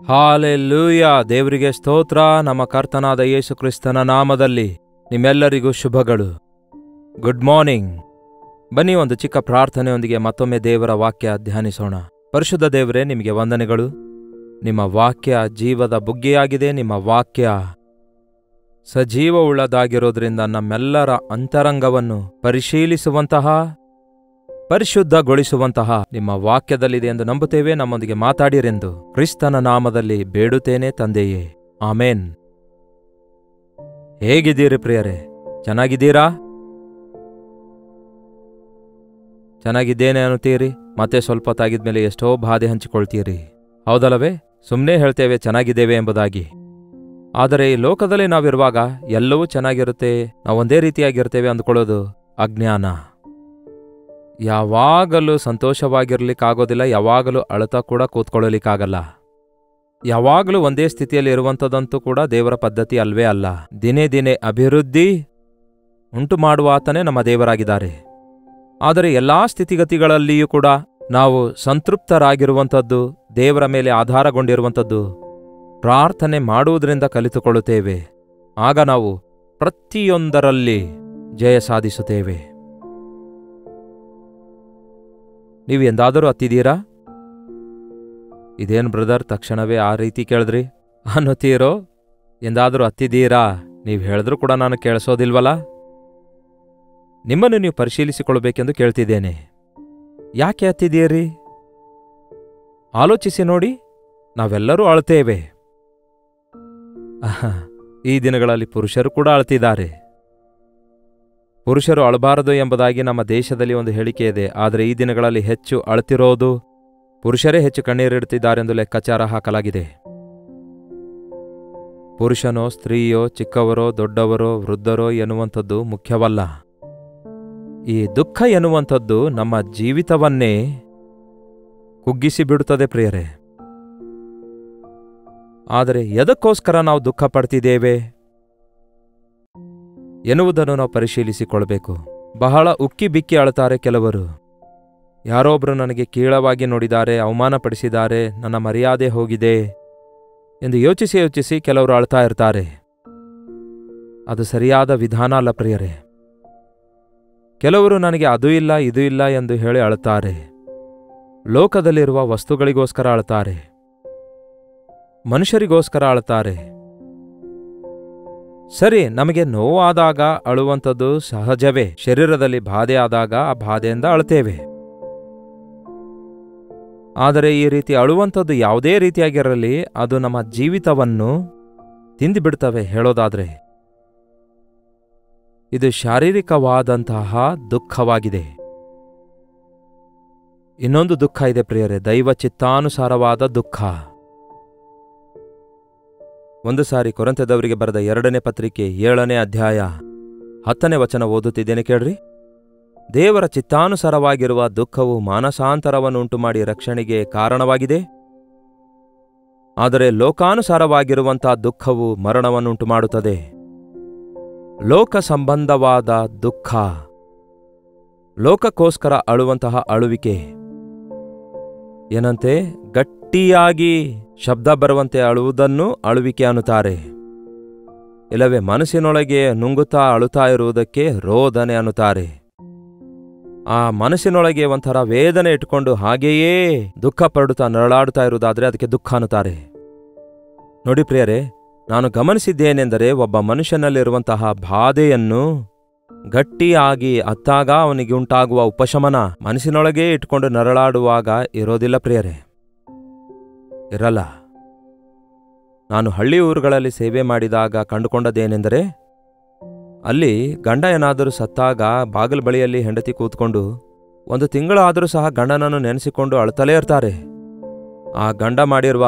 Hallelujah. ದೇವರಿಗೆ ಸ್ತೋತ್ರ. ನಮ್ಮ ಕರ್ತನಾದ ಯೇಸು ಕ್ರಿಸ್ತನ ನಾಮದಲ್ಲಿ ನಿಮ್ಮೆಲ್ಲರಿಗೂ ಶುಭಗಳು. Good morning. ಬನ್ನಿ, ಒಂದು ಚಿಕ್ಕ ಪ್ರಾರ್ಥನೆಯೊಂದಿಗೆ ಮತ್ತೊಮ್ಮೆ ದೇವರ ವಾಕ್ಯ ಧ್ಯಾನಿಸೋಣ. ಪರಿಶುದ್ಧ ದೇವರೇ, ನಿಮಗೆ ವಂದನೆಗಳು. ನಿಮ್ಮ ವಾಕ್ಯ ಜೀವದ ಬುಗ್ಗೆಯಾಗಿದೆ. ನಿಮ್ಮ ವಾಕ್ಯ ಸಜೀವವುಳ್ಳದಾಗಿರೋದ್ರಿಂದ ನಮ್ಮೆಲ್ಲರ ಅಂತರಂಗವನ್ನು ಪರಿಶೀಲಿಸುವಂತಹ, ಪರಿಶುದ್ಧಗೊಳಿಸುವಂತಹ ನಿಮ್ಮ ವಾಕ್ಯದಲ್ಲಿದೆ ಎಂದು ನಂಬುತ್ತೇವೆ. ನಮ್ಮೊಂದಿಗೆ ಮಾತಾಡಿರೆಂದು ಕ್ರಿಸ್ತನ ನಾಮದಲ್ಲಿ ಬೇಡುತ್ತೇನೆ ತಂದೆಯೇ, ಆಮೇನ್. ಹೇಗಿದ್ದೀರಿ ಪ್ರಿಯರೇ? ಚೆನ್ನಾಗಿದ್ದೀರಾ? ಚೆನ್ನಾಗಿದ್ದೇನೆ ಅನ್ನುತ್ತೀರಿ, ಮತ್ತೆ ಸ್ವಲ್ಪ ಹೊತ್ತಾಗಿದ್ಮೇಲೆ ಎಷ್ಟೋ ಬಾಧೆ ಹಂಚಿಕೊಳ್ತೀರಿ, ಹೌದಲ್ಲವೇ? ಸುಮ್ಮನೆ ಹೇಳ್ತೇವೆ ಚೆನ್ನಾಗಿದ್ದೇವೆ ಎಂಬುದಾಗಿ. ಆದರೆ ಈ ಲೋಕದಲ್ಲಿ ನಾವಿರುವಾಗ ಎಲ್ಲವೂ ಚೆನ್ನಾಗಿರುತ್ತೆ, ನಾವೊಂದೇ ರೀತಿಯಾಗಿರ್ತೇವೆ ಅಂದ್ಕೊಳ್ಳೋದು ಅಜ್ಞಾನ. ಯಾವಾಗಲೂ ಸಂತೋಷವಾಗಿರ್ಲಿಕ್ಕಾಗೋದಿಲ್ಲ, ಯಾವಾಗಲೂ ಅಳತಾ ಕೂಡ ಕೂತ್ಕೊಳ್ಳಲಿಕ್ಕಾಗಲ್ಲ. ಯಾವಾಗಲೂ ಒಂದೇ ಸ್ಥಿತಿಯಲ್ಲಿ ಇರುವಂಥದ್ದಂತೂ ಕೂಡ ದೇವರ ಪದ್ಧತಿ ಅಲ್ವೇ ಅಲ್ಲ. ದಿನೇ ದಿನೇ ಅಭಿವೃದ್ಧಿ ಉಂಟು ಮಾಡುವಾತನೇ ನಮ್ಮ ದೇವರಾಗಿದ್ದಾರೆ. ಆದರೆ ಎಲ್ಲಾ ಸ್ಥಿತಿಗತಿಗಳಲ್ಲಿಯೂ ಕೂಡ ನಾವು ಸಂತೃಪ್ತರಾಗಿರುವಂಥದ್ದು, ದೇವರ ಮೇಲೆ ಆಧಾರಗೊಂಡಿರುವಂಥದ್ದು ಪ್ರಾರ್ಥನೆ ಮಾಡುವುದರಿಂದ ಕಲಿತುಕೊಳ್ಳುತ್ತೇವೆ. ಆಗ ನಾವು ಪ್ರತಿಯೊಂದರಲ್ಲಿ ಜಯ ಸಾಧಿಸುತ್ತೇವೆ. ನೀವು ಎಂದಾದರೂ ಹತ್ತಿದ್ದೀರಾ? ಇದೇನು ಬ್ರದರ್ ತಕ್ಷಣವೇ ಆ ರೀತಿ ಕೇಳಿದ್ರಿ ಅನ್ನುತ್ತೀರೋ? ಎಂದಾದರೂ ಹತ್ತಿದ್ದೀರಾ? ನೀವು ಹೇಳಿದ್ರೂ ಕೂಡ ನಾನು ಕೇಳಿಸೋದಿಲ್ವಲ್ಲ. ನಿಮ್ಮನ್ನು ನೀವು ಪರಿಶೀಲಿಸಿಕೊಳ್ಬೇಕೆಂದು ಕೇಳ್ತಿದ್ದೇನೆ. ಯಾಕೆ ಹತ್ತಿದ್ದೀರಿ? ಆಲೋಚಿಸಿ ನೋಡಿ. ನಾವೆಲ್ಲರೂ ಅಳ್ತೇವೆ. ಈ ದಿನಗಳಲ್ಲಿ ಪುರುಷರು ಕೂಡ ಅಳ್ತಿದ್ದಾರೆ. ಪುರುಷರು ಅಳಬಾರದು ಎಂಬುದಾಗಿ ನಮ್ಮ ದೇಶದಲ್ಲಿ ಒಂದು ಹೇಳಿಕೆ ಇದೆ. ಆದರೆ ಈ ದಿನಗಳಲ್ಲಿ ಹೆಚ್ಚು ಅಳ್ತಿರೋದು ಪುರುಷರೇ ಹೆಚ್ಚು ಕಣ್ಣೀರಿಡುತ್ತಿದ್ದಾರೆಂದು ಲೆಕ್ಕಾಚಾರ ಹಾಕಲಾಗಿದೆ. ಪುರುಷನೋ ಸ್ತ್ರೀಯೋ ಚಿಕ್ಕವರೋ ದೊಡ್ಡವರೋ ವೃದ್ಧರೋ ಎನ್ನುವಂಥದ್ದು ಮುಖ್ಯವಲ್ಲ. ಈ ದುಃಖ ಎನ್ನುವಂಥದ್ದು ನಮ್ಮ ಜೀವಿತವನ್ನೇ ಕುಗ್ಗಿಸಿ ಬಿಡುತ್ತದೆ ಪ್ರಿಯರೇ. ಆದರೆ ಎದಕ್ಕೋಸ್ಕರ ನಾವು ದುಃಖ ಪಡ್ತಿದ್ದೇವೆ ಎನ್ನುವುದನ್ನು ನಾವು ಪರಿಶೀಲಿಸಿಕೊಳ್ಬೇಕು. ಬಹಳ ಉಕ್ಕಿ ಬಿಕ್ಕಿ ಅಳುತ್ತಾರೆ ಕೆಲವರು. ಯಾರೊಬ್ಬರು ನನಗೆ ಕೀಳವಾಗಿ ನೋಡಿದ್ದಾರೆ, ಅವಮಾನಪಡಿಸಿದ್ದಾರೆ, ನನ್ನ ಮರ್ಯಾದೆ ಹೋಗಿದೆ ಎಂದು ಯೋಚಿಸಿ ಕೆಲವರು ಅಳ್ತಾ ಇರ್ತಾರೆ. ಅದು ಸರಿಯಾದ ವಿಧಾನ ಅಲ್ಲ ಪ್ರಿಯರೇ. ಕೆಲವರು ನನಗೆ ಅದು ಇಲ್ಲ ಇದು ಇಲ್ಲ ಎಂದು ಹೇಳಿ ಅಳುತ್ತಾರೆ. ಲೋಕದಲ್ಲಿರುವ ವಸ್ತುಗಳಿಗೋಸ್ಕರ ಅಳುತ್ತಾರೆ, ಮನುಷ್ಯರಿಗೋಸ್ಕರ ಅಳುತ್ತಾರೆ. ಸರಿ, ನಮಗೆ ನೋವಾದಾಗ ಅಳುವಂಥದ್ದು ಸಹಜವೇ. ಶರೀರದಲ್ಲಿ ಬಾಧೆ ಆದಾಗ ಆ ಬಾಧೆಯಿಂದ ಅಳುತ್ತೇವೆ. ಆದರೆ ಈ ರೀತಿ ಅಳುವಂಥದ್ದು ಯಾವುದೇ ರೀತಿಯಾಗಿರಲಿ, ಅದು ನಮ್ಮ ಜೀವಿತವನ್ನು ತಿಂದುಬಿಡ್ತವೆ. ಹೇಳೋದಾದ್ರೆ ಇದು ಶಾರೀರಿಕವಾದಂತಹ ದುಃಖವಾಗಿದೆ. ಇನ್ನೊಂದು ದುಃಖ ಇದೆ ಪ್ರಿಯರೇ, ದೈವ ಚಿತ್ತಾನುಸಾರವಾದ ದುಃಖ. ಒಂದು ಸಾರಿ ಕೊರಿಂಥದವರಿಗೆ ಬರೆದ 2ನೇ ಪತ್ರಿಕೆ 7ನೇ ಅಧ್ಯಾಯ 10ನೇ ವಚನ ಓದುತ್ತಿದ್ದೇನೆ, ಕೇಳ್ರಿ. ದೇವರ ಚಿತ್ತಾನುಸಾರವಾಗಿರುವ ದುಃಖವು ಮಾನಸಾಂತರವನ್ನು ಉಂಟುಮಾಡಿ ರಕ್ಷಣೆಗೆ ಕಾರಣವಾಗಿದೆ. ಆದರೆ ಲೋಕಾನುಸಾರವಾಗಿರುವಂತಹ ದುಃಖವು ಮರಣವನ್ನುಂಟು ಮಾಡುತ್ತದೆ. ಲೋಕ ಸಂಬಂಧವಾದ ದುಃಖ, ಲೋಕಕ್ಕೋಸ್ಕರ ಅಳುವಂತಹ ಅಳುವಿಕೆ ಏನಂತೆ, ಗಟ್ಟಿಯಾಗಿ ಶಬ್ದ ಬರುವಂತೆ ಅಳುವುದನ್ನು ಅಳುವಿಕೆ ಅನ್ನುತ್ತಾರೆ. ಇಲ್ಲವೇ ಮನಸ್ಸಿನೊಳಗೆ ನುಂಗುತ್ತಾ ಅಳುತ್ತಾ ಇರುವುದಕ್ಕೆ ರೋದನೆ ಅನ್ನುತ್ತಾರೆ. ಆ ಮನಸ್ಸಿನೊಳಗೆ ಒಂಥರ ವೇದನೆ ಇಟ್ಕೊಂಡು ಹಾಗೆಯೇ ದುಃಖ ಪಡುತ್ತಾ ನರಳಾಡುತ್ತಾ ಇರುವುದಾದರೆ ಅದಕ್ಕೆ ದುಃಖ ಅನ್ನುತ್ತಾರೆ. ನೋಡಿ ಪ್ರಿಯರೇ, ನಾನು ಗಮನಿಸಿದ್ದೇನೆಂದರೆ, ಒಬ್ಬ ಮನುಷ್ಯನಲ್ಲಿರುವಂತಹ ಬಾಧೆಯನ್ನು ಗಟ್ಟಿಯಾಗಿ ಅತ್ತಾಗ ಅವನಿಗೆ ಉಂಟಾಗುವ ಉಪಶಮನ ಮನಸ್ಸಿನೊಳಗೇ ಇಟ್ಕೊಂಡು ನರಳಾಡುವಾಗ ಇರೋದಿಲ್ಲ ಪ್ರಿಯರೇ, ಇರಲ್ಲ. ನಾನು ಹಳ್ಳಿ ಊರುಗಳಲ್ಲಿ ಸೇವೆ ಮಾಡಿದಾಗ ಕಂಡುಕೊಂಡದ್ದೇನೆಂದರೆ, ಅಲ್ಲಿ ಗಂಡ ಏನಾದರೂ ಸತ್ತಾಗ ಬಾಗಿಲು ಬಳಿಯಲ್ಲಿ ಹೆಂಡತಿ ಕೂತ್ಕೊಂಡು 1 ತಿಂಗಳಾದರೂ ಸಹ ಗಂಡನನ್ನು ನೆನೆಸಿಕೊಂಡು ಅಳ್ತಲೇ ಇರ್ತಾರೆ. ಆ ಗಂಡ ಮಾಡಿರುವ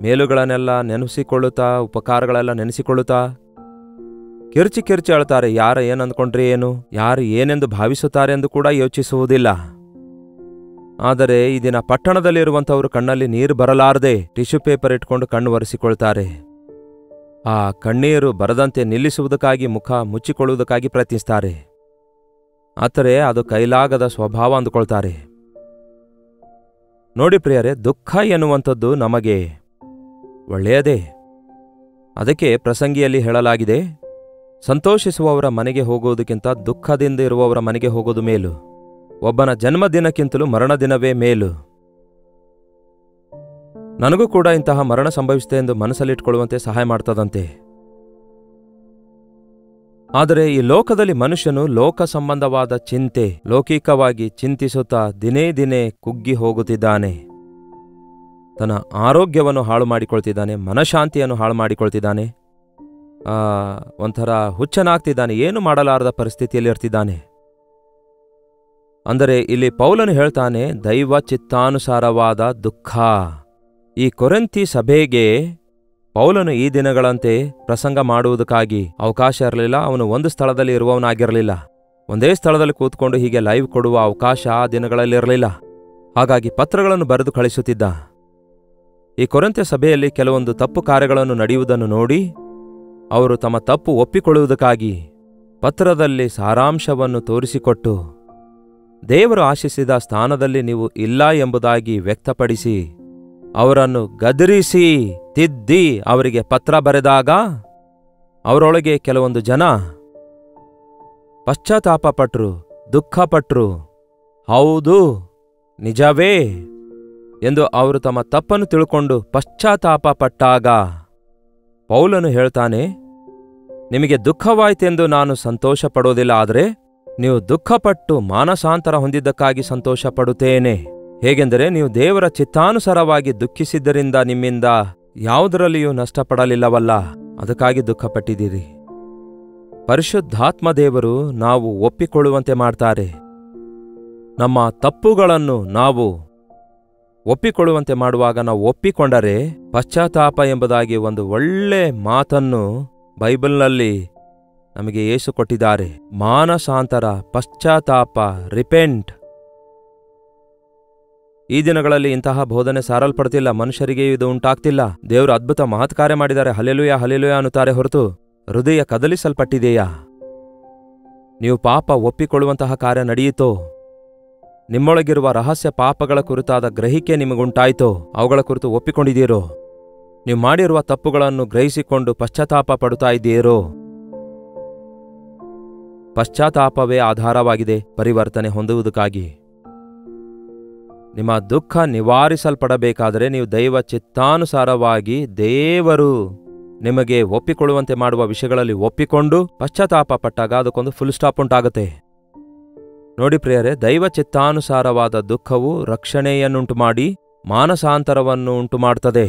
ಮೇಲುಗಳನ್ನೆಲ್ಲ ನೆನೆಸಿಕೊಳ್ಳುತ್ತಾ, ಉಪಕಾರಗಳೆಲ್ಲ ನೆನೆಸಿಕೊಳ್ಳುತ್ತಾ ಕಿರ್ಚಿ ಅಳ್ತಾರೆ. ಯಾರು ಏನಂದ್ಕೊಂಡ್ರೆ ಏನು, ಯಾರು ಏನೆಂದು ಭಾವಿಸುತ್ತಾರೆ ಎಂದು ಕೂಡ ಯೋಚಿಸುವುದಿಲ್ಲ. ಆದರೆ ಈ ದಿನ ಪಟ್ಟಣದಲ್ಲಿರುವಂಥವರು ಕಣ್ಣಲ್ಲಿ ನೀರು ಬರಲಾರದೆ ಟಿಶ್ಯೂ ಪೇಪರ್ ಇಟ್ಕೊಂಡು ಕಣ್ಣು ಒರೆಸಿಕೊಳ್ತಾರೆ. ಆ ಕಣ್ಣೀರು ಬರದಂತೆ ನಿಲ್ಲಿಸುವುದಕ್ಕಾಗಿ ಮುಖ ಮುಚ್ಚಿಕೊಳ್ಳುವುದಕ್ಕಾಗಿ ಪ್ರಯತ್ನಿಸ್ತಾರೆ. ಆದರೆ ಅದು ಕೈಲಾಗದ ಸ್ವಭಾವ ಅಂದುಕೊಳ್ತಾರೆ. ನೋಡಿ ಪ್ರಿಯರೇ, ದುಃಖ ಎನ್ನುವಂಥದ್ದು ನಮಗೆ ಒಳ್ಳೆಯದೇ. ಅದಕ್ಕೆ ಪ್ರಸಂಗಿಯಲ್ಲಿ ಹೇಳಲಾಗಿದೆ, ಸಂತೋಷಿಸುವವರ ಮನೆಗೆ ಹೋಗುವುದಕ್ಕಿಂತ ದುಃಖದಿಂದ ಇರುವವರ ಮನೆಗೆ ಹೋಗೋದು ಮೇಲು. ಒಬ್ಬನ ಜನ್ಮದಿನಕ್ಕಿಂತಲೂ ಮರಣದಿನವೇ ಮೇಲು. ನನಗೂ ಕೂಡ ಇಂತಹ ಮರಣ ಸಂಭವಿಸಿದೆ ಎಂದು ಮನಸ್ಸಲ್ಲಿಟ್ಕೊಳ್ಳುವಂತೆ ಸಹಾಯ ಮಾಡ್ತದಂತೆ. ಆದರೆ ಈ ಲೋಕದಲ್ಲಿ ಮನುಷ್ಯನು ಲೋಕ ಸಂಬಂಧವಾದ ಚಿಂತೆ, ಲೌಕಿಕವಾಗಿ ಚಿಂತಿಸುತ್ತಾ ದಿನೇ ದಿನೇ ಕುಗ್ಗಿ ಹೋಗುತ್ತಿದ್ದಾನೆ. ತನ್ನ ಆರೋಗ್ಯವನ್ನು ಹಾಳು ಮಾಡಿಕೊಳ್ತಿದ್ದಾನೆ, ಮನಃಶಾಂತಿಯನ್ನು ಹಾಳು ಮಾಡಿಕೊಳ್ತಿದ್ದಾನೆ, ಒಂಥರ ಹುಚ್ಚನಾಗ್ತಿದ್ದಾನೆ, ಏನು ಮಾಡಲಾರದ ಪರಿಸ್ಥಿತಿಯಲ್ಲಿ ಇರ್ತಿದ್ದಾನೆ. ಅಂದರೆ ಇಲ್ಲಿ ಪೌಲನು ಹೇಳ್ತಾನೆ, ದೈವ ಚಿತ್ತಾನುಸಾರವಾದ ದುಃಖ. ಈ ಕೊರಿಂಥಿ ಸಭೆಗೆ ಪೌಲನು ಈ ದಿನಗಳಂತೆ ಪ್ರಸಂಗ ಮಾಡುವುದಕ್ಕಾಗಿ ಅವಕಾಶ ಇರಲಿಲ್ಲ. ಅವನು ಒಂದು ಸ್ಥಳದಲ್ಲಿ ಇರುವವನಾಗಿರಲಿಲ್ಲ. ಒಂದೇ ಸ್ಥಳದಲ್ಲಿ ಕೂತ್ಕೊಂಡು ಹೀಗೆ ಲೈವ್ ಕೊಡುವ ಅವಕಾಶ ಆ ದಿನಗಳಲ್ಲಿರಲಿಲ್ಲ. ಹಾಗಾಗಿ ಪತ್ರಗಳನ್ನು ಬರೆದು ಕಳಿಸುತ್ತಿದ್ದ. ಈ ಕೊರಿಂಥ್ಯ ಸಭೆಯಲ್ಲಿ ಕೆಲವೊಂದು ತಪ್ಪು ಕಾರ್ಯಗಳನ್ನು ನಡೆಯುವುದನ್ನು ನೋಡಿ ಅವರು ತಮ್ಮ ತಪ್ಪು ಒಪ್ಪಿಕೊಳ್ಳುವುದಕ್ಕಾಗಿ ಪತ್ರದಲ್ಲಿ ಸಾರಾಂಶವನ್ನು ತೋರಿಸಿಕೊಟ್ಟು, ದೇವರು ಆಶಿಸಿದ ಸ್ಥಾನದಲ್ಲಿ ನೀವು ಇಲ್ಲ ಎಂಬುದಾಗಿ ವ್ಯಕ್ತಪಡಿಸಿ ಅವರನ್ನು ಗದರಿಸಿ ತಿದ್ದಿ ಅವರಿಗೆ ಪತ್ರ ಬರೆದಾಗ ಅವರೊಳಗೆ ಕೆಲವೊಂದು ಜನ ಪಶ್ಚಾತ್ತಾಪಪಟ್ರು, ದುಃಖಪಟ್ರು. ಹೌದು, ನಿಜವೇ ಎಂದು ಅವರು ತಮ್ಮ ತಪ್ಪನ್ನು ತಿಳ್ಕೊಂಡು ಪಶ್ಚಾತ್ತಾಪಪಟ್ಟಾಗ ಪೌಲನು ಹೇಳ್ತಾನೆ, ನಿಮಗೆ ದುಃಖವಾಯಿತೆಂದು ನಾನು ಸಂತೋಷ ಪಡೋದಿಲ್ಲ, ಆದರೆ ನೀವು ದುಃಖಪಟ್ಟು ಮಾನಸಾಂತರ ಹೊಂದಿದ್ದಕ್ಕಾಗಿ ಸಂತೋಷ ಪಡುತ್ತೇನೆ. ಹೇಗೆಂದರೆ ನೀವು ದೇವರ ಚಿತ್ತಾನುಸಾರವಾಗಿ ದುಃಖಿಸಿದ್ದರಿಂದ ನಿಮ್ಮಿಂದ ಯಾವುದರಲ್ಲಿಯೂ ನಷ್ಟಪಡಲಿಲ್ಲವಲ್ಲ, ಅದಕ್ಕಾಗಿ ದುಃಖಪಟ್ಟಿದ್ದೀರಿ. ಪರಿಶುದ್ಧಾತ್ಮ ದೇವರು ನಾವು ಒಪ್ಪಿಕೊಳ್ಳುವಂತೆ ಮಾಡ್ತಾರೆ. ನಮ್ಮ ತಪ್ಪುಗಳನ್ನು ನಾವು ಒಪ್ಪಿಕೊಳ್ಳುವಂತೆ ಮಾಡುವಾಗ ನಾವು ಒಪ್ಪಿಕೊಂಡರೆ ಪಶ್ಚಾತ್ತಾಪ ಎಂಬುದಾಗಿ ಒಂದು ಒಳ್ಳೆ ಮಾತನ್ನು ಬೈಬಲ್ನಲ್ಲಿ ನಮಗೆ ಯೇಸು ಕೊಟ್ಟಿದ್ದಾರೆ. ಮಾನಸಾಂತರ, ಪಶ್ಚಾತ್ತಾಪ, ರಿಪೆಂಟ್. ಈ ದಿನಗಳಲ್ಲಿ ಇಂತಹ ಬೋಧನೆ ಸಾರಲ್ಪಡ್ತಿಲ್ಲ, ಮನುಷ್ಯರಿಗೆ ಇದು ಉಂಟಾಗ್ತಿಲ್ಲ. ದೇವರು ಅದ್ಭುತ ಮಹತ್ ಕಾರ್ಯ ಮಾಡಿದ್ದಾರೆ, ಹಲ್ಲೆಲೂಯಾ ಹಲ್ಲೆಲೂಯಾ ಅನ್ನುತ್ತಾರೆ ಹೊರತು ಹೃದಯ ಕದಲಿಸಲ್ಪಟ್ಟಿದೆಯಾ? ನೀವು ಪಾಪ ಒಪ್ಪಿಕೊಳ್ಳುವಂತಹ ಕಾರ್ಯ ನಡೆಯಿತೋ? ನಿಮ್ಮೊಳಗಿರುವ ರಹಸ್ಯ ಪಾಪಗಳ ಕುರಿತಾದ ಗ್ರಹಿಕೆ ನಿಮಗುಂಟಾಯ್ತೋ? ಅವುಗಳ ಕುರಿತು ಒಪ್ಪಿಕೊಂಡಿದ್ದೀರೋ? ನೀವು ಮಾಡಿರುವ ತಪ್ಪುಗಳನ್ನು ಗ್ರಹಿಸಿಕೊಂಡು ಪಶ್ಚಾತ್ತಾಪ ಪಡುತ್ತಾ ಇದ್ದೀರೋ? ಪಶ್ಚಾತ್ತಾಪವೇ ಆಧಾರವಾಗಿದೆ ಪರಿವರ್ತನೆ ಹೊಂದುವುದಕ್ಕಾಗಿ. ನಿಮ್ಮ ದುಃಖ ನಿವಾರಿಸಲ್ಪಡಬೇಕಾದರೆ ನೀವು ದೈವ ಚಿತ್ತಾನುಸಾರವಾಗಿ ದೇವರು ನಿಮಗೆ ಒಪ್ಪಿಕೊಳ್ಳುವಂತೆ ಮಾಡುವ ವಿಷಯಗಳಲ್ಲಿ ಒಪ್ಪಿಕೊಂಡು ಪಶ್ಚಾತ್ತಾಪ ಪಟ್ಟಾಗ ಅದಕ್ಕೊಂದು ಫುಲ್ ಸ್ಟಾಪ್ ಉಂಟಾಗುತ್ತೆ. ನೋಡಿ ಪ್ರಿಯರೇ, ದೈವ ಚಿತ್ತಾನುಸಾರವಾದ ದುಃಖವು ರಕ್ಷಣೆಯನ್ನುಂಟು ಮಾಡಿ ಮಾನಸಾಂತರವನ್ನು ಉಂಟು ಮಾಡುತ್ತದೆ.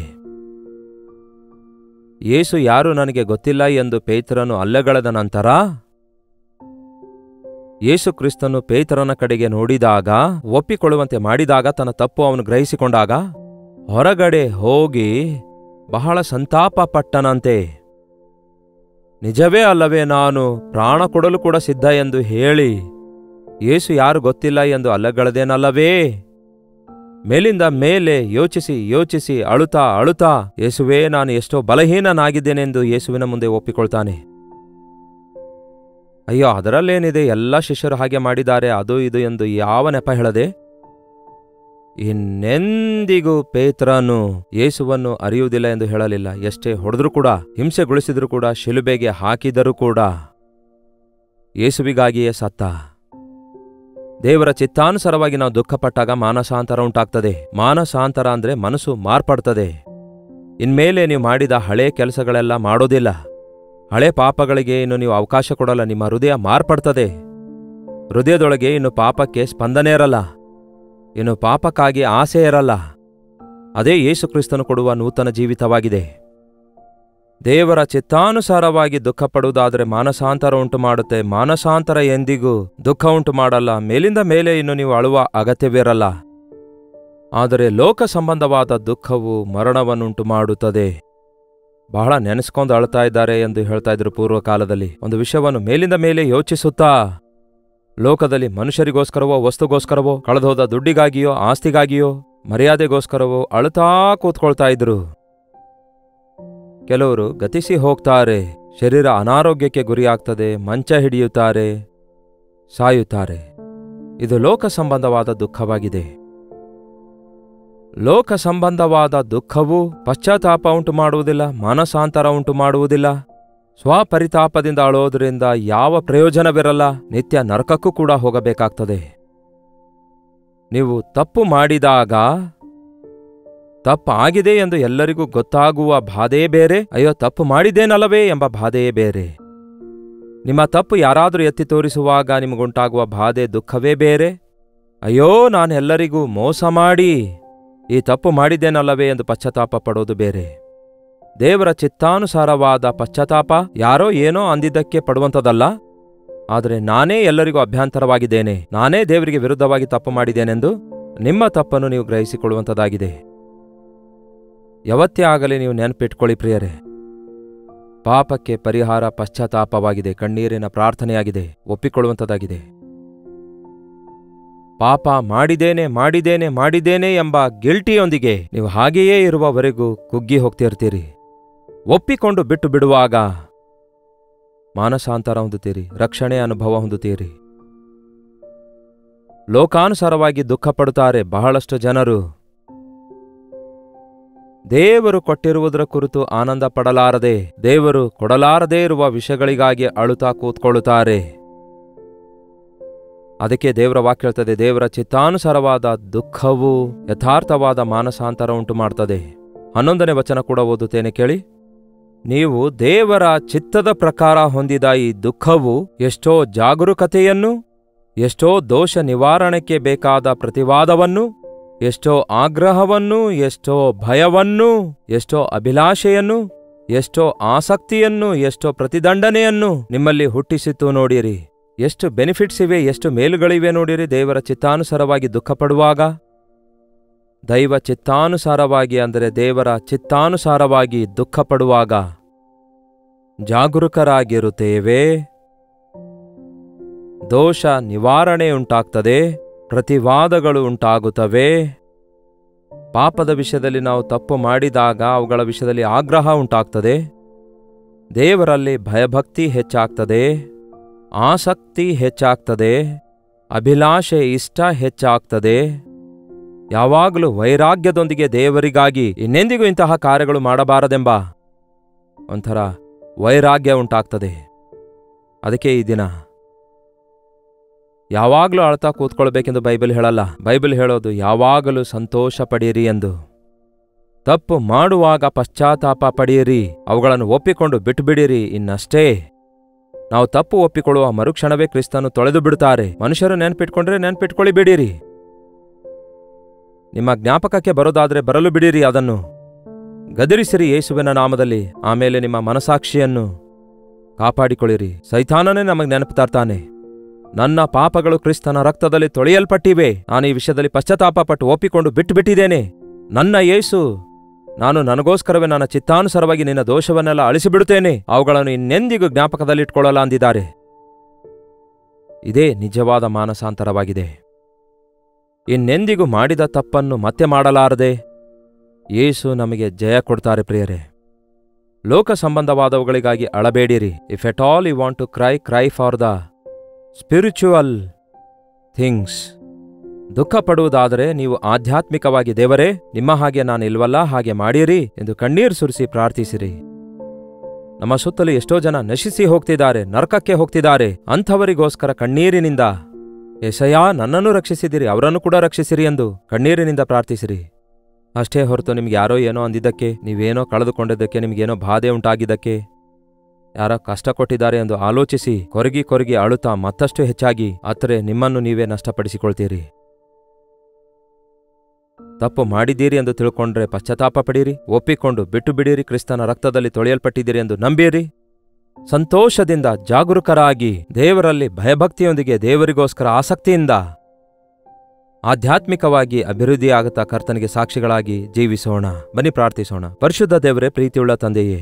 ಯೇಸು ಯಾರು ನನಗೆ ಗೊತ್ತಿಲ್ಲ ಎಂದು ಪೇತ್ರನು ಅಲ್ಲಗಳೆದ ನಂತರ ಯೇಸು ಕ್ರಿಸ್ತನು ಪೇತ್ರನ ಕಡೆಗೆ ನೋಡಿದಾಗ, ಒಪ್ಪಿಕೊಳ್ಳುವಂತೆ ಮಾಡಿದಾಗ, ತನ್ನ ತಪ್ಪು ಅವನು ಗ್ರಹಿಸಿಕೊಂಡಾಗ ಹೊರಗಡೆ ಹೋಗಿ ಬಹಳ ಸಂತಾಪ ಪಟ್ಟನಂತೆ. ನಿಜವೇ ಅಲ್ಲವೇ, ನಾನು ಪ್ರಾಣ ಕೊಡಲು ಕೂಡ ಸಿದ್ಧ ಎಂದು ಹೇಳಿ ಯೇಸು ಯಾರು ಗೊತ್ತಿಲ್ಲ ಎಂದು ಅಲ್ಲಗಳೆದೇನಲ್ಲವೇ? ಮೇಲಿಂದ ಮೇಲೆ ಯೋಚಿಸಿ ಅಳುತ್ತಾ ಯೇಸುವೇ, ನಾನು ಎಷ್ಟೋ ಬಲಹೀನನಾಗಿದ್ದೇನೆಂದು ಯೇಸುವಿನ ಮುಂದೆ ಒಪ್ಪಿಕೊಳ್ತಾನೆ. ಅಯ್ಯೋ, ಅದರಲ್ಲೇನಿದೆ, ಎಲ್ಲ ಶಿಷ್ಯರು ಹಾಗೆ ಮಾಡಿದ್ದಾರೆ, ಅದು ಇದು ಎಂದು ಯಾವ ನೆಪ ಹೇಳದೆ ಇನ್ನೆಂದಿಗೂ ಪೇತ್ರನು ಯೇಸುವನ್ನು ಅರಿಯುವುದಿಲ್ಲ ಎಂದು ಹೇಳಲಿಲ್ಲ. ಎಷ್ಟೇ ಹೊಡೆದ್ರೂ ಕೂಡ, ಹಿಂಸೆಗೊಳಿಸಿದ್ರೂ ಕೂಡ, ಶಿಲುಬೆಗೆ ಹಾಕಿದರೂ ಕೂಡ ಯೇಸುವಿಗಾಗಿಯೇ ಸತ್ತ. ದೇವರ ಚಿತ್ತಾನುಸಾರವಾಗಿ ನಾವು ದುಃಖಪಟ್ಟಾಗ ಮಾನಸಾಂತರ ಉಂಟಾಗ್ತದೆ. ಮಾನಸಾಂತರ ಅಂದ್ರೆ ಮನಸ್ಸು ಮಾರ್ಪಡ್ತದೆ. ಇನ್ಮೇಲೆ ನೀವು ಮಾಡಿದ ಹಳೆ ಕೆಲಸಗಳೆಲ್ಲ ಮಾಡೋದಿಲ್ಲ. ಹಳೆ ಪಾಪಗಳಿಗೆ ಇನ್ನು ನೀವು ಅವಕಾಶ ಕೊಡಲ್ಲ. ನಿಮ್ಮ ಹೃದಯ ಮಾರ್ಪಡ್ತದೆ. ಹೃದಯದೊಳಗೆ ಇನ್ನು ಪಾಪಕ್ಕೆ ಸ್ಪಂದನೆ ಇರಲ್ಲ, ಇನ್ನು ಪಾಪಕ್ಕಾಗಿ ಆಸೆ ಇರಲ್ಲ. ಅದೇ ಯೇಸು ಕ್ರಿಸ್ತನು ಕೊಡುವ ನೂತನ ಜೀವಿತವಾಗಿದೆ. ದೇವರ ಚಿತ್ತಾನುಸಾರವಾಗಿ ದುಃಖಪಡುವುದಾದರೆ ಮಾನಸಾಂತರ ಉಂಟು ಮಾಡುತ್ತೆ. ಮಾನಸಾಂತರ ಎಂದಿಗೂ ದುಃಖ ಉಂಟು ಮಾಡಲ್ಲ. ಮೇಲಿಂದ ಮೇಲೆ ಇನ್ನು ನೀವು ಅಳುವ ಅಗತ್ಯವಿರಲ್ಲ. ಆದರೆ ಲೋಕ ಸಂಬಂಧವಾದ ದುಃಖವು ಮರಣವನ್ನುಂಟು ಮಾಡುತ್ತದೆ. ಬಹಳ ನೆನೆಸ್ಕೊಂಡು ಅಳ್ತಾ ಇದ್ದಾರೆ ಎಂದು ಹೇಳ್ತಾ ಇದ್ರು ಪೂರ್ವಕಾಲದಲ್ಲಿ. ಒಂದು ವಿಷಯವನ್ನು ಮೇಲಿಂದ ಮೇಲೆ ಯೋಚಿಸುತ್ತಾ, ಲೋಕದಲ್ಲಿ ಮನುಷ್ಯರಿಗೋಸ್ಕರವೋ, ವಸ್ತುಗೋಸ್ಕರವೋ, ಕಳೆದೋದ ದುಡ್ಡಿಗಾಗಿಯೋ, ಆಸ್ತಿಗಾಗಿಯೋ, ಮರ್ಯಾದೆಗೋಸ್ಕರವೋ ಅಳುತ್ತಾ ಕೂತ್ಕೊಳ್ತಾ ಇದ್ರು. ಕೆಲವರು ಗತಿಸಿ ಹೋಗ್ತಾರೆ, ಶರೀರ ಅನಾರೋಗ್ಯಕ್ಕೆ ಗುರಿಯಾಗ್ತದೆ, ಮಂಚ ಹಿಡಿಯುತ್ತಾರೆ, ಸಾಯುತ್ತಾರೆ. ಇದು ಲೋಕ ಸಂಬಂಧವಾದ ದುಃಖವಾಗಿದೆ. ಲೋಕ ಸಂಬಂಧವಾದ ದುಃಖವು ಪಶ್ಚಾತ್ತಾಪ ಉಂಟು ಮಾಡುವುದಿಲ್ಲ, ಮಾನಸಾಂತರ ಉಂಟು ಮಾಡುವುದಿಲ್ಲ. ಸ್ವಪರಿತಾಪದಿಂದ ಅಳೋದ್ರಿಂದ ಯಾವ ಪ್ರಯೋಜನವಿರಲ್ಲ, ನಿತ್ಯ ನರಕಕ್ಕೂ ಕೂಡ ಹೋಗಬೇಕಾಗ್ತದೆ. ನೀವು ತಪ್ಪು ಮಾಡಿದಾಗ ತಪ್ಪಾಗಿದೆ ಎಂದು ಎಲ್ಲರಿಗೂ ಗೊತ್ತಾಗುವ ಬಾಧೆಯೇ ಬೇರೆ, ಅಯ್ಯೋ ತಪ್ಪು ಮಾಡಿದ್ದೇನಲ್ಲವೇ ಎಂಬ ಬಾಧೆಯೇ ಬೇರೆ. ನಿಮ್ಮ ತಪ್ಪು ಯಾರಾದರೂ ಎತ್ತಿ ತೋರಿಸುವಾಗ ನಿಮಗುಂಟಾಗುವ ಬಾಧೆ, ದುಃಖವೇ ಬೇರೆ. ಅಯ್ಯೋ ನಾನು ಎಲ್ಲರಿಗೂ ಮೋಸ ಮಾಡಿ ಈ ತಪ್ಪು ಮಾಡಿದ್ದೇನಲ್ಲವೇ ಎಂದು ಪಶ್ಚಾತ್ತಾಪ ಪಡೋದು ಬೇರೆ. ದೇವರ ಚಿತ್ತಾನುಸಾರವಾದ ಪಶ್ಚಾತ್ತಾಪ ಯಾರೋ ಏನೋ ಅಂದಿದ್ದಕ್ಕೆ ಪಡುವಂಥದ್ದಲ್ಲ, ಆದರೆ ನಾನೇ ಎಲ್ಲರಿಗೂ ಅಭ್ಯಂತರವಾಗಿದ್ದೇನೆ, ನಾನೇ ದೇವರಿಗೆ ವಿರುದ್ಧವಾಗಿ ತಪ್ಪು ಮಾಡಿದ್ದೇನೆಂದು ನಿಮ್ಮ ತಪ್ಪನ್ನು ನೀವು ಗ್ರಹಿಸಿಕೊಳ್ಳುವಂಥದ್ದಾಗಿದೆ. ಯಾವತ್ತೇ ಆಗಲಿ ನೀವು ನೆನಪಿಟ್ಕೊಳ್ಳಿ ಪ್ರಿಯರೇ, ಪಾಪಕ್ಕೆ ಪರಿಹಾರ ಪಶ್ಚಾತ್ತಾಪವಾಗಿದೆ, ಕಣ್ಣೀರಿನ ಪ್ರಾರ್ಥನೆಯಾಗಿದೆ, ಒಪ್ಪಿಕೊಳ್ಳುವಂಥದ್ದಾಗಿದೆ. ಪಾಪ ಮಾಡಿದ್ದೇನೆ ಎಂಬ ಗಿಲ್ಟಿಯೊಂದಿಗೆ ನೀವು ಹಾಗೆಯೇ ಇರುವವರೆಗೂ ಕುಗ್ಗಿ ಹೋಗ್ತಿರ್ತೀರಿ. ಒಪ್ಪಿಕೊಂಡು ಬಿಟ್ಟು ಬಿಡುವಾಗ ಮಾನಸಾಂತರ ಹೊಂದುತ್ತೀರಿ, ರಕ್ಷಣೆ ಅನುಭವ ಹೊಂದುತ್ತೀರಿ. ಲೋಕಾನುಸಾರವಾಗಿ ದುಃಖ ಪಡುತ್ತಾರೆ ಬಹಳಷ್ಟು ಜನರು. ದೇವರು ಕೊಟ್ಟಿರುವುದರ ಕುರಿತು ಆನಂದ ಪಡಲಾರದೆ, ದೇವರು ಕೊಡಲಾರದೇ ಇರುವ ವಿಷಯಗಳಿಗಾಗಿ ಅಳುತ್ತಾ ಕೂತ್ಕೊಳ್ಳುತ್ತಾರೆ. ಅದಕ್ಕೆ ದೇವರ ವಾಕ್ಯ ಹೇಳ್ತದೆ, ದೇವರ ಚಿತ್ತಾನುಸಾರವಾದ ದುಃಖವು ಯಥಾರ್ಥವಾದ ಮಾನಸಾಂತರ ಉಂಟು ಮಾಡ್ತದೆ. 11ನೇ ವಚನ ಕೂಡ ಓದುತ್ತೇನೆ ಕೇಳಿ. ನೀವು ದೇವರ ಚಿತ್ತದ ಪ್ರಕಾರ ಹೊಂದಿದ ಈ ದುಃಖವು ಎಷ್ಟೋ ಜಾಗರೂಕತೆಯನ್ನು, ಎಷ್ಟೋ ದೋಷ ನಿವಾರಣೆಗೆ ಬೇಕಾದ ಪ್ರತಿವಾದವನ್ನು, ಎಷ್ಟೋ ಆಗ್ರಹವನ್ನು, ಎಷ್ಟೋ ಭಯವನ್ನು, ಎಷ್ಟೋ ಅಭಿಲಾಷೆಯನ್ನು, ಎಷ್ಟೋ ಆಸಕ್ತಿಯನ್ನು, ಎಷ್ಟೋ ಪ್ರತಿದಂಡನೆಯನ್ನು ನಿಮ್ಮಲ್ಲಿ ಹುಟ್ಟಿಸಿತು ನೋಡಿರಿ. ಎಷ್ಟು ಬೆನಿಫಿಟ್ಸ್ ಇವೆ, ಎಷ್ಟು ಮೇಲುಗಳಿವೆ ನೋಡಿರಿ ದೇವರ ಚಿತ್ತಾನುಸಾರವಾಗಿ ದುಃಖಪಡುವಾಗ. ದೈವ ಚಿತ್ತಾನುಸಾರವಾಗಿ ಅಂದರೆ ದೇವರ ಚಿತ್ತಾನುಸಾರವಾಗಿ ದುಃಖಪಡುವಾಗ ಜಾಗರೂಕರಾಗಿರುತ್ತೇವೆ. ದೋಷ ನಿವಾರಣೆ ಉಂಟಾಗ್ತದೆ, ಪ್ರತಿವಾದಗಳು ಉಂಟಾಗುತ್ತವೆ. ಪಾಪದ ವಿಷಯದಲ್ಲಿ ನಾವು ತಪ್ಪು ಮಾಡಿದಾಗ ಅವುಗಳ ವಿಷಯದಲ್ಲಿ ಆಗ್ರಹ ಉಂಟಾಗ್ತದೆ. ದೇವರಲ್ಲಿ ಭಯಭಕ್ತಿ ಹೆಚ್ಚಾಗ್ತದೆ, ಆಸಕ್ತಿ ಹೆಚ್ಚಾಗ್ತದೆ, ಅಭಿಲಾಷೆ ಇಷ್ಟ ಹೆಚ್ಚಾಗ್ತದೆ. ಯಾವಾಗಲೂ ವೈರಾಗ್ಯದೊಂದಿಗೆ ದೇವರಿಗಾಗಿ ಇನ್ನೆಂದಿಗೂ ಇಂತಹ ಕಾರ್ಯಗಳು ಮಾಡಬಾರದೆಂಬ ಒಂಥರ ವೈರಾಗ್ಯ ಉಂಟಾಗ್ತದೆ. ಅದಕ್ಕೆ ಈ ದಿನ ಯಾವಾಗಲೂ ಅಳ್ತಾ ಕೂತ್ಕೊಳ್ಬೇಕೆಂದು ಬೈಬಲ್ ಹೇಳಲ್ಲ. ಬೈಬಲ್ ಹೇಳೋದು ಯಾವಾಗಲೂ ಸಂತೋಷ ಪಡೆಯಿರಿ ಎಂದು. ತಪ್ಪು ಮಾಡುವಾಗ ಪಶ್ಚಾತ್ತಾಪ ಪಡೆಯಿರಿ, ಅವುಗಳನ್ನು ಒಪ್ಪಿಕೊಂಡು ಬಿಟ್ಟುಬಿಡಿರಿ. ಇನ್ನಷ್ಟೇ. ನಾವು ತಪ್ಪು ಒಪ್ಪಿಕೊಳ್ಳುವ ಮರುಕ್ಷಣವೇ ಕ್ರಿಸ್ತನು ತೊಳೆದು ಬಿಡುತ್ತಾರೆ. ಮನುಷ್ಯರು ನೆನಪಿಟ್ಕೊಂಡ್ರೆ ನೆನಪಿಟ್ಕೊಳ್ಳಿ ಬಿಡಿರಿ. ನಿಮ್ಮ ಜ್ಞಾಪಕಕ್ಕೆ ಬರೋದಾದ್ರೆ ಬರಲು ಬಿಡಿರಿ, ಅದನ್ನು ಗದರಿಸಿರಿ ಯೇಸುವಿನ ನಾಮದಲ್ಲಿ. ಆಮೇಲೆ ನಿಮ್ಮ ಮನಸಾಕ್ಷಿಯನ್ನು ಕಾಪಾಡಿಕೊಳ್ಳಿರಿ. ಸೈತಾನನೇ ನಮಗೆ ನೆನಪು ತರ್ತಾನೆ, ನನ್ನ ಪಾಪಗಳು ಕ್ರಿಸ್ತನ ರಕ್ತದಲ್ಲಿ ತೊಳೆಯಲ್ಪಟ್ಟಿವೆ, ನಾನು ಈ ವಿಷಯದಲ್ಲಿ ಪಶ್ಚಾತ್ತಾಪ ಪಟ್ಟು ಒಪ್ಪಿಕೊಂಡು ಬಿಟ್ಟುಬಿಟ್ಟಿದ್ದೇನೆ. ನನ್ನ ಯೇಸು, ನಾನು ನನಗೋಸ್ಕರವೇ ನನ್ನ ಚಿತ್ತಾನುಸಾರವಾಗಿ ನಿನ್ನ ದೋಷವನ್ನೆಲ್ಲ ಅಳಿಸಿಬಿಡುತ್ತೇನೆ, ಅವುಗಳನ್ನು ಇನ್ನೆಂದಿಗೂ ಜ್ಞಾಪಕದಲ್ಲಿಟ್ಕೊಳ್ಳಲ್ಲ ಅಂದಿದ್ದಾರೆ. ಇದೇ ನಿಜವಾದ ಮಾನಸಾಂತರವಾಗಿದೆ. ಇನ್ನೆಂದಿಗೂ ಮಾಡಿದ ತಪ್ಪನ್ನು ಮತ್ತೆ ಮಾಡಲಾರದೆ ಯೇಸು ನಮಗೆ ಜಯ ಕೊಡ್ತಾರೆ ಪ್ರಿಯರೇ. ಲೋಕ ಸಂಬಂಧವಾದವುಗಳಿಗಾಗಿ ಅಳಬೇಡಿರಿ. If at all you want to cry, cry for the spiritual things. ದುಃಖ ಪಡುವುದಾದರೆ ನೀವು ಆಧ್ಯಾತ್ಮಿಕವಾಗಿ, ದೇವರೇ ನಿಮ್ಮ ಹಾಗೆ ನಾನು ಇಲ್ವಲ್ಲ, ಹಾಗೆ ಮಾಡಿರಿ ಎಂದು ಕಣ್ಣೀರು ಸುರಿಸಿ ಪ್ರಾರ್ಥಿಸಿರಿ. ನಮ್ಮ ಸುತ್ತಲೂ ಎಷ್ಟೋ ಜನ ನಶಿಸಿ ಹೋಗ್ತಿದ್ದಾರೆ, ನರಕಕ್ಕೆ ಹೋಗ್ತಿದ್ದಾರೆ. ಅಂಥವರಿಗೋಸ್ಕರ ಕಣ್ಣೀರಿನಿಂದ, ಯೆಸಯ್ಯ ನನ್ನನ್ನು ರಕ್ಷಿಸಿದಿರಿ, ಅವರನ್ನು ಕೂಡ ರಕ್ಷಿಸಿರಿ ಎಂದು ಕಣ್ಣೀರಿನಿಂದ ಪ್ರಾರ್ಥಿಸಿರಿ. ಅಷ್ಟೇ ಹೊರತು ನಿಮ್ಗೆ ಯಾರೋ ಏನೋ ಅಂದಿದ್ದಕ್ಕೆ, ನೀವೇನೋ ಕಳೆದುಕೊಂಡಿದ್ದಕ್ಕೆ, ನಿಮಗೇನೋ ಬಾಧೆ ಉಂಟಾಗಿದ್ದಕ್ಕೆ, ಯಾರೋ ಕಷ್ಟ ಕೊಟ್ಟಿದ್ದಾರೆ ಎಂದು ಆಲೋಚಿಸಿ ಕೊರಗಿ ಕೊರಗಿ ಅಳುತ್ತಾ ಮತ್ತಷ್ಟು ಹೆಚ್ಚಾಗಿ ಅತ್ತರೆ ನಿಮ್ಮನ್ನು ನೀವೇ ನಷ್ಟಪಡಿಸಿಕೊಳ್ತೀರಿ. ತಪ್ಪು ಮಾಡಿದ್ದೀರಿ ಎಂದು ತಿಳ್ಕೊಂಡ್ರೆ ಪಶ್ಚಾತ್ತಾಪ ಪಡೀರಿ, ಒಪ್ಪಿಕೊಂಡು ಬಿಟ್ಟು ಬಿಡಿರಿ. ಕ್ರಿಸ್ತನ ರಕ್ತದಲ್ಲಿ ತೊಳೆಯಲ್ಪಟ್ಟಿದ್ದೀರಿ ಎಂದು ನಂಬಿರಿ. ಸಂತೋಷದಿಂದ ಜಾಗರೂಕರಾಗಿ ದೇವರಲ್ಲಿ ಭಯಭಕ್ತಿಯೊಂದಿಗೆ ದೇವರಿಗೋಸ್ಕರ ಆಸಕ್ತಿಯಿಂದ ಆಧ್ಯಾತ್ಮಿಕವಾಗಿ ಅಭಿವೃದ್ಧಿಯಾಗುತ್ತಾ ಕರ್ತನಿಗೆ ಸಾಕ್ಷಿಗಳಾಗಿ ಜೀವಿಸೋಣ. ಬನ್ನಿ ಪ್ರಾರ್ಥಿಸೋಣ. ಪರಿಶುದ್ಧ ದೇವರೇ, ಪ್ರೀತಿಯುಳ್ಳ ತಂದೆಯೇ,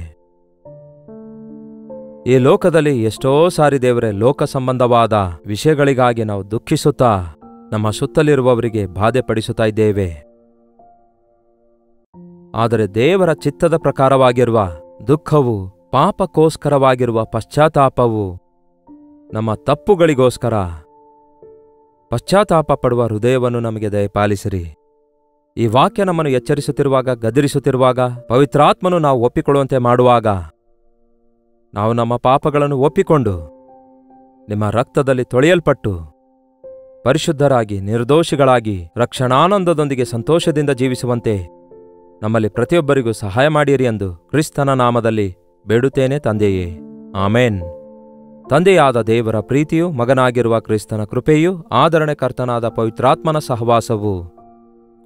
ಈ ಲೋಕದಲ್ಲಿ ಎಷ್ಟೋ ಸಾರಿ ದೇವರೇ ಲೋಕ ಸಂಬಂಧವಾದ ವಿಷಯಗಳಿಗಾಗಿ ನಾವು ದುಃಖಿಸುತ್ತಾ ನಮ್ಮ ಸುತ್ತಲಿರುವವರಿಗೆ ಬಾಧೆ ಪಡಿಸುತ್ತಾ ಇದ್ದೇವೆ. ಆದರೆ ದೇವರ ಚಿತ್ತದ ಪ್ರಕಾರವಾಗಿರುವ ದುಃಖವು, ಪಾಪಕ್ಕೋಸ್ಕರವಾಗಿರುವ ಪಶ್ಚಾತ್ತಾಪವು, ನಮ್ಮ ತಪ್ಪುಗಳಿಗೋಸ್ಕರ ಪಶ್ಚಾತ್ತಾಪ ಪಡುವ ಹೃದಯವನ್ನು ನಮಗೆ ದಯಪಾಲಿಸಿರಿ. ಈ ವಾಕ್ಯ ನಮ್ಮನ್ನು ಎಚ್ಚರಿಸುತ್ತಿರುವಾಗ, ಗದರಿಸುತ್ತಿರುವಾಗ, ಪವಿತ್ರಾತ್ಮನು ನಾವು ಒಪ್ಪಿಕೊಳ್ಳುವಂತೆ ಮಾಡುವಾಗ, ನಾವು ನಮ್ಮ ಪಾಪಗಳನ್ನು ಒಪ್ಪಿಕೊಂಡು ನಿಮ್ಮ ರಕ್ತದಲ್ಲಿ ತೊಳೆಯಲ್ಪಟ್ಟು ಪರಿಶುದ್ಧರಾಗಿ, ನಿರ್ದೋಷಿಗಳಾಗಿ, ರಕ್ಷಣಾನಂದದೊಂದಿಗೆ ಸಂತೋಷದಿಂದ ಜೀವಿಸುವಂತೆ ನಮ್ಮಲ್ಲಿ ಪ್ರತಿಯೊಬ್ಬರಿಗೂ ಸಹಾಯ ಮಾಡಿರಿ ಎಂದು ಕ್ರಿಸ್ತನ ನಾಮದಲ್ಲಿ ಬೇಡುತ್ತೇನೆ ತಂದೆಯೇ, ಆಮೇನ್. ತಂದೆಯಾದ ದೇವರ ಪ್ರೀತಿಯು, ಮಗನಾಗಿರುವ ಕ್ರಿಸ್ತನ ಕೃಪೆಯೂ, ಆದರಣೆಕರ್ತನಾದ ಪವಿತ್ರಾತ್ಮನ ಸಹವಾಸವು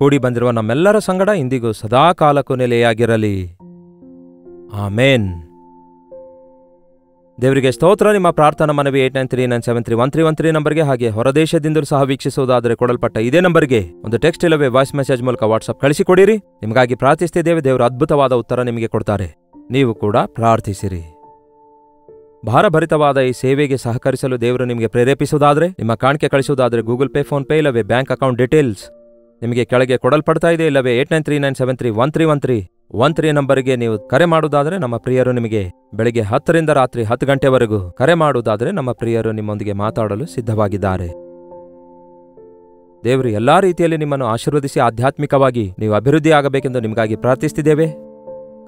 ಕೂಡಿ ಬಂದಿರುವ ನಮ್ಮೆಲ್ಲರ ಸಂಗಡ ಇಂದಿಗೂ ಸದಾಕಾಲಕ್ಕೂ ನೆಲೆಯಾಗಿರಲಿ. ಆಮೇನ್. ದೇವರಿಗೆ ಸ್ತೋತ್ರ. ನಿಮ್ಮ ಪ್ರಾರ್ಥನಾ ಮನವಿ 8939731313 ನಂಬರ್ಗೆ, ಹಾಗೆ ಹೊರದೇಶದಿಂದಲೂ ಸಹ ವೀಕ್ಷಿಸುವುದಾದರೆ ಕೊಡಲ್ಪಟ್ಟ ಇದೇ ನಂಬರ್ಗೆ ಒಂದು ಟೆಕ್ಸ್ಟ್ ಇಲ್ಲವೇ ವಾಯ್ಸ್ ಮೆಸೇಜ್ ಮೂಲಕ ವಾಟ್ಸಪ್ ಕಳಿಸಿಕೊಡಿರಿ. ನಿಮಗಾಗಿ ಪ್ರಾರ್ಥಿಸ್ತಿದ್ದೇವೆ. ದೇವರು ಅದ್ಭುತವಾದ ಉತ್ತರ ನಿಮಗೆ ಕೊಡ್ತಾರೆ. ನೀವು ಕೂಡ ಪ್ರಾರ್ಥಿಸಿರಿ. ಭಾರಭರಿತವಾದ ಈ ಸೇವೆಗೆ ಸಹಕರಿಸಲು ದೇವರು ನಿಮಗೆ ಪ್ರೇರೇಪಿಸುವುದಾದರೆ, ನಿಮ್ಮ ಕಾಣಿಕೆ ಕಳಿಸುವುದಾದರೆ ಗೂಗಲ್ ಪೇ, ಫೋನ್ ಪೇ ಇಲ್ಲವೇ ಬ್ಯಾಂಕ್ ಅಕೌಂಟ್ ಡೀಟೇಲ್ಸ್ ನಿಮಗೆ ಕೆಳಗೆ ಕೊಡಲ್ಪಡ್ತಾ ಇದೆ. ಇಲ್ಲವೇ 8939731313 ನಂಬರಿಗೆ ನೀವು ಕರೆ ಮಾಡುವುದಾದರೆ ನಮ್ಮ ಪ್ರಿಯರು ನಿಮಗೆ ಬೆಳಿಗ್ಗೆ 10 ರಿಂದ ರಾತ್ರಿ 10 ಗಂಟೆವರೆಗೂ ಕರೆ ಮಾಡುವುದಾದರೆ ನಮ್ಮ ಪ್ರಿಯರು ನಿಮ್ಮೊಂದಿಗೆ ಮಾತಾಡಲು ಸಿದ್ಧವಾಗಿದ್ದಾರೆ. ದೇವರು ಎಲ್ಲಾ ರೀತಿಯಲ್ಲಿ ನಿಮ್ಮನ್ನು ಆಶೀರ್ವದಿಸಿ ಆಧ್ಯಾತ್ಮಿಕವಾಗಿ ನೀವು ಅಭಿವೃದ್ಧಿಯಾಗಬೇಕೆಂದು ನಿಮಗಾಗಿ ಪ್ರಾರ್ಥಿಸುತ್ತಿದ್ದೇವೆ.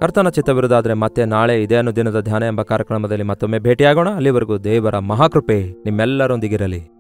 ಕರ್ತನ ಚಿತ್ತವಿರುವುದಾದರೆ ಮತ್ತೆ ನಾಳೆ ಇದೇ ಅನುದಿನದ ಧ್ಯಾನ ಎಂಬ ಕಾರ್ಯಕ್ರಮದಲ್ಲಿ ಮತ್ತೊಮ್ಮೆ ಭೇಟಿಯಾಗೋಣ. ಅಲ್ಲಿವರೆಗೂ ದೇವರ ಮಹಾಕೃಪೆ ನಿಮ್ಮೆಲ್ಲರೊಂದಿಗಿರಲಿ.